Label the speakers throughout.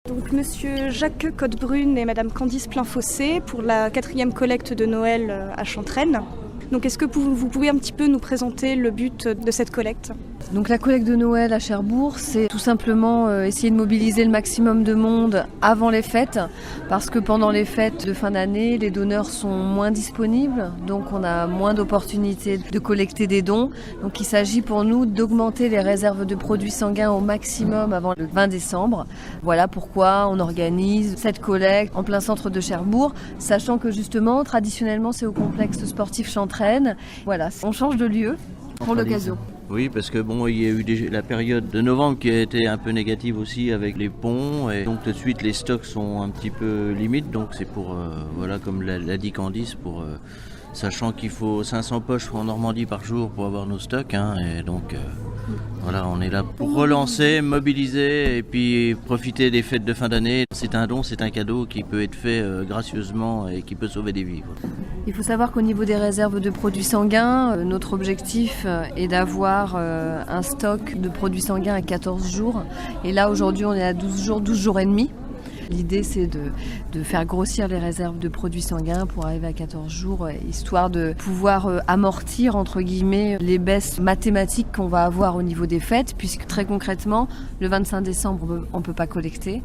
Speaker 1: Donc Monsieur Jacques Codebrune et Madame Candice Plainfossé pour la 4e collecte de Noël à Chantraine. Donc est-ce que vous pouvez un petit peu nous présenter le but de cette collecte ?
Speaker 2: Donc la collecte de Noël à Cherbourg, c'est tout simplement essayer de mobiliser le maximum de monde avant les fêtes, parce que pendant les fêtes de fin d'année, les donneurs sont moins disponibles, donc on a moins d'opportunités de collecter des dons. Donc il s'agit pour nous d'augmenter les réserves de produits sanguins au maximum avant le 20 décembre. Voilà pourquoi on organise cette collecte en plein centre de Cherbourg, sachant que justement, traditionnellement, c'est au complexe sportif Chantraine. Voilà, on change de lieu pour l'occasion.
Speaker 3: Oui, parce que il y a eu la période de novembre qui a été un peu négative aussi avec les ponts, et donc tout de suite les stocks sont un petit peu limites, donc c'est pour, comme l'a dit Candice, sachant qu'il faut 500 poches en Normandie par jour pour avoir nos stocks, et donc on est là pour relancer, mobiliser et puis profiter des fêtes de fin d'année. C'est un don, c'est un cadeau qui peut être fait gracieusement et qui peut sauver des vies.
Speaker 2: Il faut savoir qu'au niveau des réserves de produits sanguins, notre objectif est d'avoir un stock de produits sanguins à 14 jours. Et là, aujourd'hui, on est à 12 jours et demi. L'idée, c'est de faire grossir les réserves de produits sanguins pour arriver à 14 jours, histoire de pouvoir amortir, entre guillemets, les baisses mathématiques qu'on va avoir au niveau des fêtes, puisque très concrètement, le 25 décembre, on ne peut pas collecter.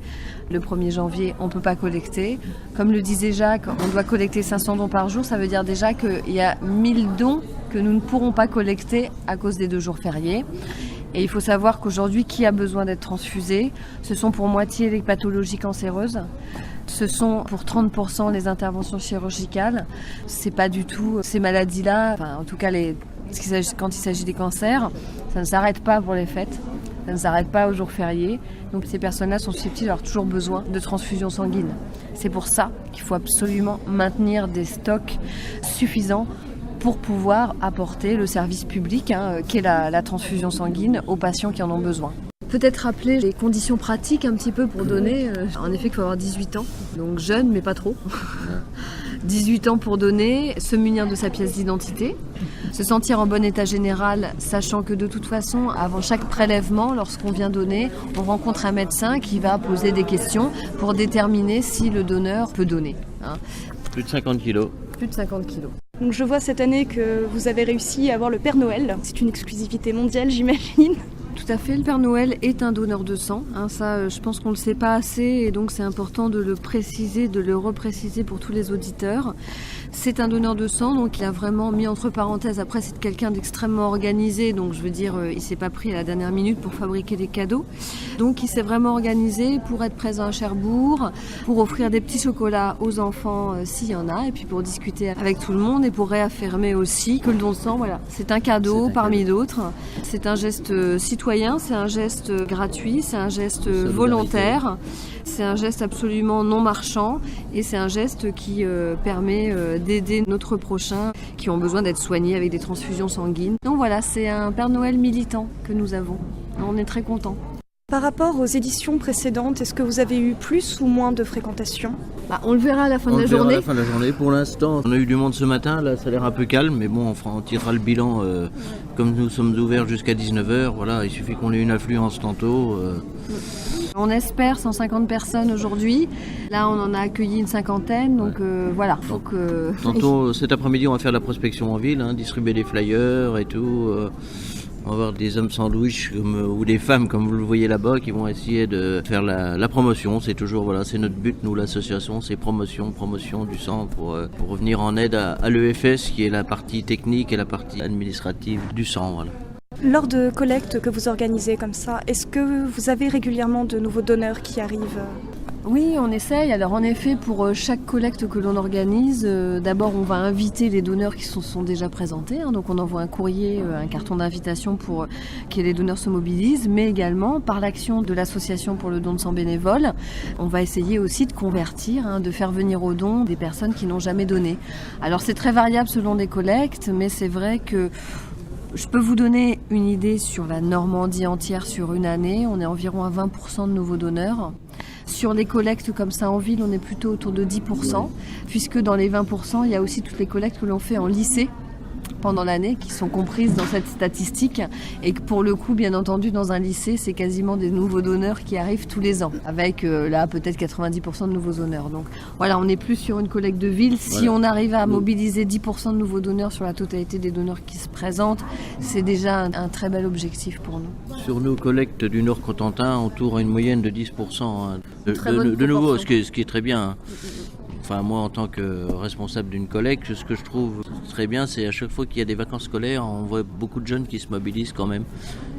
Speaker 2: Le 1er janvier, on ne peut pas collecter. Comme le disait Jacques, on doit collecter 500 dons par jour. Ça veut dire déjà qu'il y a 1000 dons que nous ne pourrons pas collecter à cause des 2 jours fériés. Et il faut savoir qu'aujourd'hui, qui a besoin d'être transfusé ? Ce sont pour moitié les pathologies cancéreuses. Ce sont pour 30% les interventions chirurgicales. C'est pas du tout ces maladies-là. En tout cas, quand il s'agit des cancers, ça ne s'arrête pas pour les fêtes. Ça ne s'arrête pas aux jours fériés. Donc ces personnes-là sont susceptibles d'avoir toujours besoin de transfusion sanguine. C'est pour ça qu'il faut absolument maintenir des stocks suffisants pour pouvoir apporter le service public qu'est la transfusion sanguine aux patients qui en ont besoin. Peut-être rappeler les conditions pratiques un petit peu pour donner. En effet, il faut avoir 18 ans, donc jeune mais pas trop. 18 ans pour donner, se munir de sa pièce d'identité, se sentir en bon état général, sachant que de toute façon, avant chaque prélèvement, lorsqu'on vient donner, on rencontre un médecin qui va poser des questions pour déterminer si le donneur peut donner.
Speaker 3: Plus de 50 kilos.
Speaker 2: Plus de 50 kilos.
Speaker 1: Donc je vois cette année que vous avez réussi à avoir le Père Noël. C'est une exclusivité mondiale, j'imagine.
Speaker 2: Tout à fait, le Père Noël est un donneur de sang. Ça, je pense qu'on ne le sait pas assez et donc c'est important de le préciser, de le repréciser pour tous les auditeurs. C'est un donneur de sang, donc il a vraiment mis entre parenthèses, après c'est quelqu'un d'extrêmement organisé, donc je veux dire, il s'est pas pris à la dernière minute pour fabriquer des cadeaux. Donc il s'est vraiment organisé pour être présent à Cherbourg, pour offrir des petits chocolats aux enfants s'il y en a, et puis pour discuter avec tout le monde et pour réaffirmer aussi que le don de sang, c'est un cadeau parmi d'autres. C'est un geste citoyen, c'est un geste gratuit, c'est un geste volontaire, c'est un geste absolument non marchand et c'est un geste qui permet d'aider notre prochain qui ont besoin d'être soignés avec des transfusions sanguines. Donc voilà, c'est un Père Noël militant que nous avons. On est très contents.
Speaker 1: Par rapport aux éditions précédentes, est-ce que vous avez eu plus ou moins de fréquentation ?
Speaker 2: On le verra à la fin de la journée.
Speaker 3: Pour l'instant, on a eu du monde ce matin, là ça a l'air un peu calme, mais bon, on tirera le bilan comme nous sommes ouverts jusqu'à 19h. Voilà, il suffit qu'on ait une affluence tantôt.
Speaker 2: On espère 150 personnes aujourd'hui. Là, on en a accueilli une cinquantaine, donc voilà.
Speaker 3: Tantôt, cet après-midi, on va faire la prospection en ville, distribuer des flyers et tout. On va avoir des hommes sandwich ou des femmes, comme vous le voyez là-bas, qui vont essayer de faire la promotion. C'est toujours, c'est notre but, nous, l'association, c'est promotion du sang pour revenir en aide à l'EFS, qui est la partie technique et la partie administrative du sang. Voilà.
Speaker 1: Lors de collectes que vous organisez comme ça, est-ce que vous avez régulièrement de nouveaux donneurs qui arrivent ?
Speaker 2: Oui, on essaye. Alors en effet, pour chaque collecte que l'on organise, d'abord on va inviter les donneurs qui se sont déjà présentés. Donc on envoie un courrier, un carton d'invitation pour que les donneurs se mobilisent. Mais également, par l'action de l'association pour le don de sang bénévole, on va essayer aussi de convertir, de faire venir au don des personnes qui n'ont jamais donné. Alors c'est très variable selon les collectes, mais c'est vrai que je peux vous donner une idée sur la Normandie entière sur une année. On est environ à 20% de nouveaux donneurs. Sur les collectes comme ça en ville, on est plutôt autour de 10%, puisque dans les 20%, il y a aussi toutes les collectes que l'on fait en lycée. pendant l'année qui sont comprises dans cette statistique et que pour le coup, bien entendu, dans un lycée, c'est quasiment des nouveaux donneurs qui arrivent tous les ans avec là peut-être 90% de nouveaux donneurs. Donc voilà, on n'est plus sur une collecte de ville. Si on arrive à mobiliser 10% de nouveaux donneurs sur la totalité des donneurs qui se présentent, c'est déjà un très bel objectif pour nous.
Speaker 3: Sur nos collectes du Nord-Cotentin, on tourne à une moyenne de 10% de nouveaux, ce qui est très bien. Enfin, moi, en tant que responsable d'une collecte, ce que je trouve très bien, c'est à chaque fois qu'il y a des vacances scolaires, on voit beaucoup de jeunes qui se mobilisent quand même.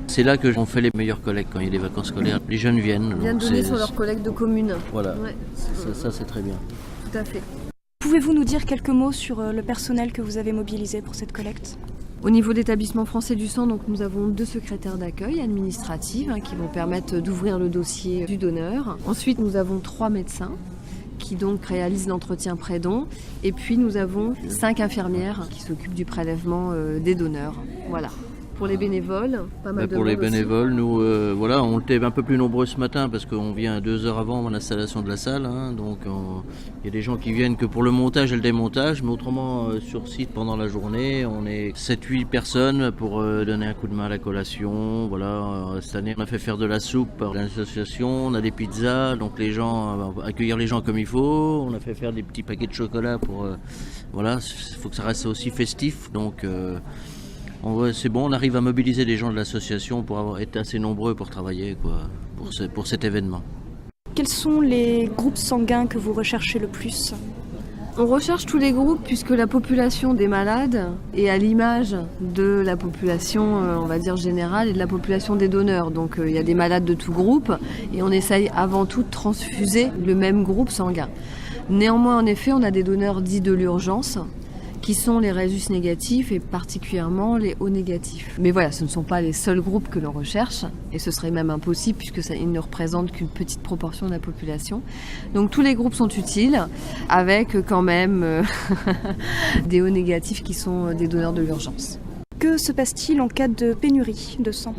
Speaker 3: C'est là qu'on fait les meilleures collectes, quand il y a des vacances scolaires. Les jeunes viennent.
Speaker 2: Bien donner sur leur collecte de communes.
Speaker 3: Voilà, ouais. Ça c'est très bien.
Speaker 2: Tout à fait.
Speaker 1: Pouvez-vous nous dire quelques mots sur le personnel que vous avez mobilisé pour cette collecte ?
Speaker 2: Au niveau de l'établissement français du sang, donc, nous avons 2 secrétaires d'accueil administratives qui vont permettre d'ouvrir le dossier du donneur. Ensuite, nous avons 3 médecins qui donc réalisent l'entretien pré-don. Et puis nous avons 5 infirmières qui s'occupent du prélèvement des donneurs. Voilà. Pour les bénévoles, pas mal de
Speaker 3: Pour les
Speaker 2: monde
Speaker 3: bénévoles, aussi. Nous, on était un peu plus nombreux ce matin parce qu'on vient 2 heures avant l'installation de la salle. Donc il y a des gens qui viennent que pour le montage et le démontage, mais autrement sur site pendant la journée, on est 7-8 personnes pour donner un coup de main à la collation. Voilà, cette année on a fait faire de la soupe par l'association, on a des pizzas, donc les gens, accueillir les gens comme il faut. On a fait faire des petits paquets de chocolat pour, voilà, il faut que ça reste aussi festif. Donc c'est bon, on arrive à mobiliser les gens de l'association pour être assez nombreux pour travailler pour cet événement.
Speaker 1: Quels sont les groupes sanguins que vous recherchez le plus ?
Speaker 2: On recherche tous les groupes puisque la population des malades est à l'image de la population, on va dire générale, et de la population des donneurs. Donc il y a des malades de tout groupe et on essaye avant tout de transfuser le même groupe sanguin. Néanmoins, en effet, on a des donneurs dits de l'urgence, qui sont les résus négatifs et particulièrement les O négatifs. Mais voilà, ce ne sont pas les seuls groupes que l'on recherche, et ce serait même impossible puisqu'ils ne représentent qu'une petite proportion de la population. Donc tous les groupes sont utiles, avec quand même des O négatifs qui sont des donneurs de l'urgence.
Speaker 1: Que se passe-t-il en cas de pénurie de sang ?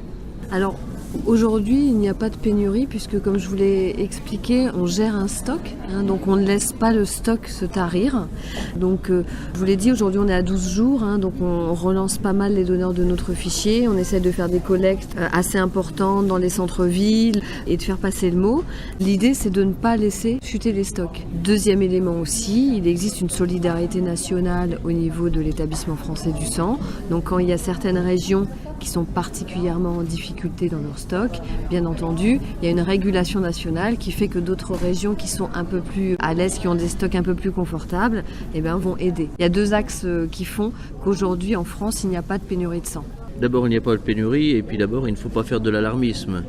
Speaker 1: Alors,
Speaker 2: aujourd'hui, il n'y a pas de pénurie puisque, comme je vous l'ai expliqué, on gère un stock. Donc, on ne laisse pas le stock se tarir. Donc, je vous l'ai dit, aujourd'hui, on est à 12 jours. Donc, on relance pas mal les donneurs de notre fichier. On essaie de faire des collectes assez importantes dans les centres-villes et de faire passer le mot. L'idée, c'est de ne pas laisser chuter les stocks. Deuxième élément aussi, il existe une solidarité nationale au niveau de l'établissement français du sang. Donc, quand il y a certaines régions qui sont particulièrement en difficulté dans leur stock, bien entendu, il y a une régulation nationale qui fait que d'autres régions qui sont un peu plus à l'aise, qui ont des stocks un peu plus confortables, vont aider. Il y a 2 axes qui font qu'aujourd'hui en France, il n'y a pas de pénurie de sang.
Speaker 3: D'abord, il n'y a pas de pénurie, et puis d'abord, il ne faut pas faire de l'alarmisme.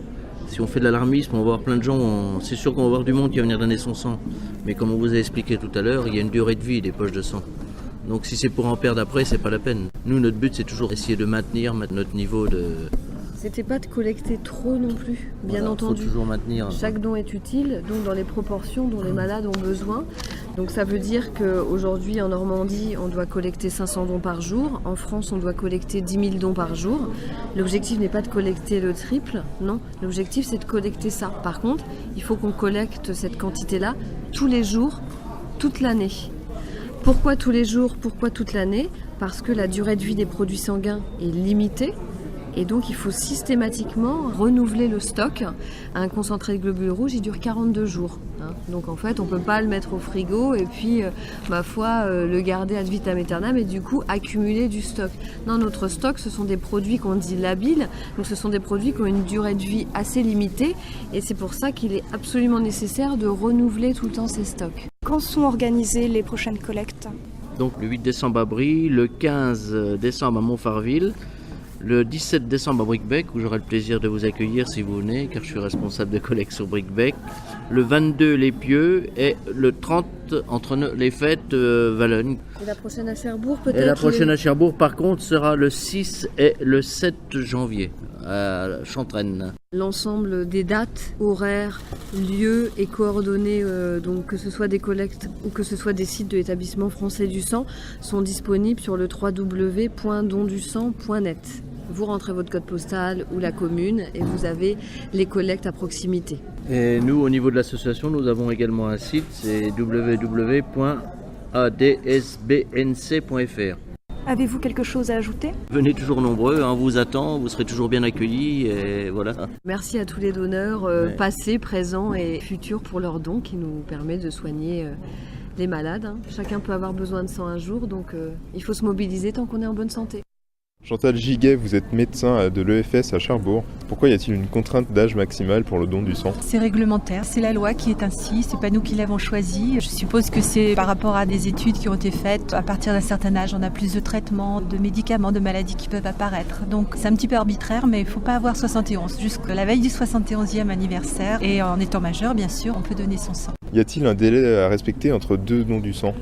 Speaker 3: Si on fait de l'alarmisme, on va avoir plein de gens, c'est sûr qu'on va avoir du monde qui va venir donner son sang. Mais comme on vous a expliqué tout à l'heure, il y a une durée de vie des poches de sang. Donc si c'est pour en perdre après, c'est pas la peine. Nous, notre but, c'est toujours essayer de maintenir notre niveau de...
Speaker 2: C'était pas de collecter trop non plus, bien
Speaker 3: voilà,
Speaker 2: entendu.
Speaker 3: Faut toujours maintenir.
Speaker 2: Chaque don est utile, donc dans les proportions dont les malades ont besoin. Donc ça veut dire qu'aujourd'hui, en Normandie, on doit collecter 500 dons par jour. En France, on doit collecter 10 000 dons par jour. L'objectif n'est pas de collecter le triple, non. L'objectif, c'est de collecter ça. Par contre, il faut qu'on collecte cette quantité-là tous les jours, toute l'année. Pourquoi tous les jours ? Pourquoi toute l'année ? Parce que la durée de vie des produits sanguins est limitée et donc il faut systématiquement renouveler le stock. Un concentré de globules rouges, il dure 42 jours. Donc en fait, on ne peut pas le mettre au frigo et puis, le garder ad vitam aeternam et du coup accumuler du stock. Non, notre stock, ce sont des produits qu'on dit labiles, donc ce sont des produits qui ont une durée de vie assez limitée et c'est pour ça qu'il est absolument nécessaire de renouveler tout le temps ces stocks.
Speaker 1: Quand sont organisées les prochaines collectes ?
Speaker 3: Donc le 8 décembre à Brie, le 15 décembre à Montfarville, le 17 décembre à Bricbec, où j'aurai le plaisir de vous accueillir si vous venez, car je suis responsable de collecte sur Bricbec, le 22 Les Pieux et le 30 entre les fêtes Valognes.
Speaker 2: Et la prochaine à Cherbourg peut-être ?
Speaker 3: Et la prochaine à Cherbourg par contre sera le 6 et le 7 janvier à Chantraine.
Speaker 2: L'ensemble des dates, horaires, lieux et coordonnées, donc que ce soit des collectes ou que ce soit des sites de l'établissement français du sang, sont disponibles sur le www.dondusang.net. Vous rentrez votre code postal ou la commune et vous avez les collectes à proximité.
Speaker 3: Et nous, au niveau de l'association, nous avons également un site, c'est www.adsbnc.fr.
Speaker 1: Avez-vous quelque chose à ajouter ?
Speaker 3: Venez toujours nombreux, on vous attend, vous serez toujours bien accueillis et voilà.
Speaker 2: Merci à tous les donneurs, passés, présents et futurs pour leurs dons qui nous permettent de soigner les malades. Chacun peut avoir besoin de sang un jour, donc il faut se mobiliser tant qu'on est en bonne santé.
Speaker 4: Chantal Giguet, vous êtes médecin de l'EFS à Cherbourg. Pourquoi y a-t-il une contrainte d'âge maximale pour le don du sang ?
Speaker 5: C'est réglementaire, c'est la loi qui est ainsi, c'est pas nous qui l'avons choisi. Je suppose que c'est par rapport à des études qui ont été faites. À partir d'un certain âge, on a plus de traitements, de médicaments, de maladies qui peuvent apparaître. Donc c'est un petit peu arbitraire, mais il ne faut pas avoir 71. Jusqu'à la veille du 71e anniversaire, et en étant majeur, bien sûr, on peut donner son sang.
Speaker 4: Y a-t-il un délai à respecter entre 2 dons du sang ?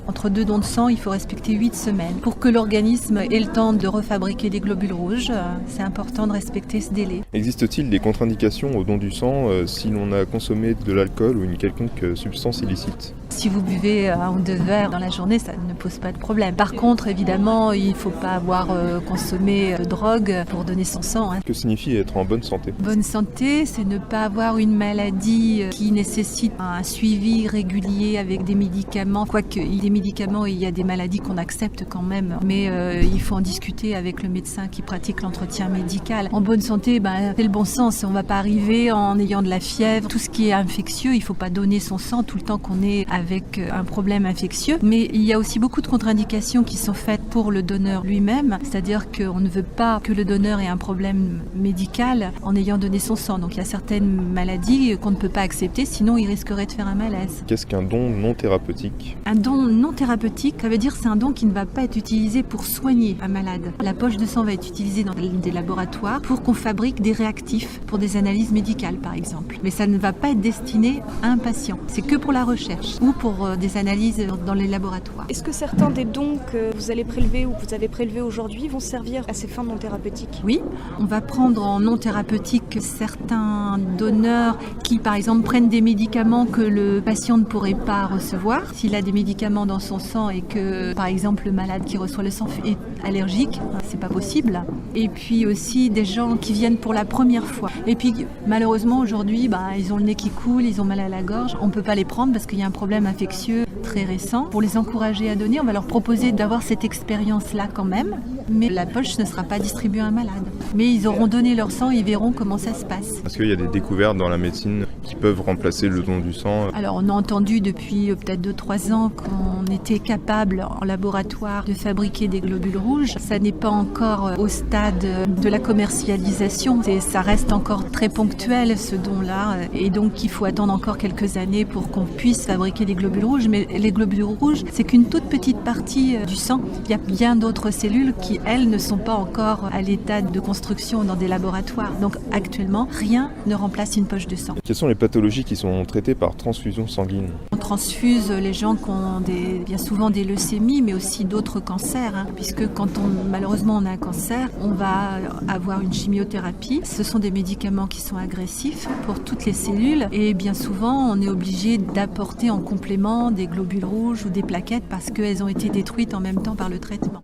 Speaker 5: Entre 2 dons de sang, il faut respecter 8 semaines. Pour que l'organisme ait le temps de refabriquer des globules rouges, c'est important de respecter ce délai.
Speaker 4: Existe-t-il des contre-indications au don du sang si l'on a consommé de l'alcool ou une quelconque substance illicite ?
Speaker 5: Si vous buvez 1 ou 2 verres dans la journée, ça ne pose pas de problème. Par contre, évidemment, il ne faut pas avoir consommé de drogue pour donner son sang.
Speaker 4: Que signifie être en bonne santé ?
Speaker 5: Bonne santé, c'est ne pas avoir une maladie qui nécessite un suivi régulier avec des médicaments. Quoique, des médicaments, il y a des maladies qu'on accepte quand même. Mais il faut en discuter avec le médecin qui pratique l'entretien médical. En bonne santé, c'est le bon sens. On ne va pas arriver en ayant de la fièvre. Tout ce qui est infectieux, il ne faut pas donner son sang tout le temps qu'on est avec un problème infectieux. Mais il y a aussi beaucoup de contre-indications qui sont faites pour le donneur lui-même. C'est-à-dire qu'on ne veut pas que le donneur ait un problème médical en ayant donné son sang. Donc il y a certaines maladies qu'on ne peut pas accepter, sinon il risquerait de faire un malaise.
Speaker 4: Qu'est-ce qu'un don non thérapeutique ?
Speaker 5: Un don non thérapeutique, ça veut dire que c'est un don qui ne va pas être utilisé pour soigner un malade. La poche de sang va être utilisée dans des laboratoires pour qu'on fabrique des réactifs pour des analyses médicales par exemple. Mais ça ne va pas être destiné à un patient. C'est que pour la recherche ou pour des analyses dans les laboratoires.
Speaker 1: Est-ce que certains des dons que vous allez prélever ou que vous avez prélevés aujourd'hui vont servir à ces fins non thérapeutiques ?
Speaker 5: Oui, on va prendre en non thérapeutique certains donneurs qui par exemple prennent des médicaments que le patient ne pourrait pas recevoir. S'il a des médicaments dans son sang et que par exemple le malade qui reçoit le sang est allergique, c'est pas possible. Et puis aussi des gens qui viennent pour la première fois. Et puis malheureusement aujourd'hui, ils ont le nez qui coule, ils ont mal à la gorge. On ne peut pas les prendre parce qu'il y a un problème infectieux très récent. Pour les encourager à donner, on va leur proposer d'avoir cette expérience-là quand même. Mais la poche ne sera pas distribuée à un malade. Mais ils auront donné leur sang et ils verront comment ça se passe.
Speaker 4: Est-ce qu'il y a des découvertes dans la médecine qui peuvent remplacer le don du sang ?
Speaker 5: Alors on a entendu depuis peut-être 2-3 ans qu'on était capable en laboratoire de fabriquer des globules rouges. Ça n'est pas encore au stade de la commercialisation. Ça reste encore très ponctuel ce don-là. Et donc il faut attendre encore quelques années pour qu'on puisse fabriquer des globules rouges. Mais les globules rouges, c'est qu'une toute petite partie du sang. Il y a bien d'autres cellules qui, elles, ne sont pas encore à l'état de construction dans des laboratoires. Donc actuellement, rien ne remplace une poche de sang.
Speaker 4: Quelles sont les pathologies qui sont traitées par transfusion sanguine ?
Speaker 5: On transfuse les gens qui ont bien souvent des leucémies, mais aussi d'autres cancers. Puisque quand malheureusement on a un cancer, on va avoir une chimiothérapie. Ce sont des médicaments qui sont agressifs pour toutes les cellules. Et bien souvent, on est obligé d'apporter en complément des globules rouges ou des plaquettes parce qu'elles ont été détruites en même temps par le traitement.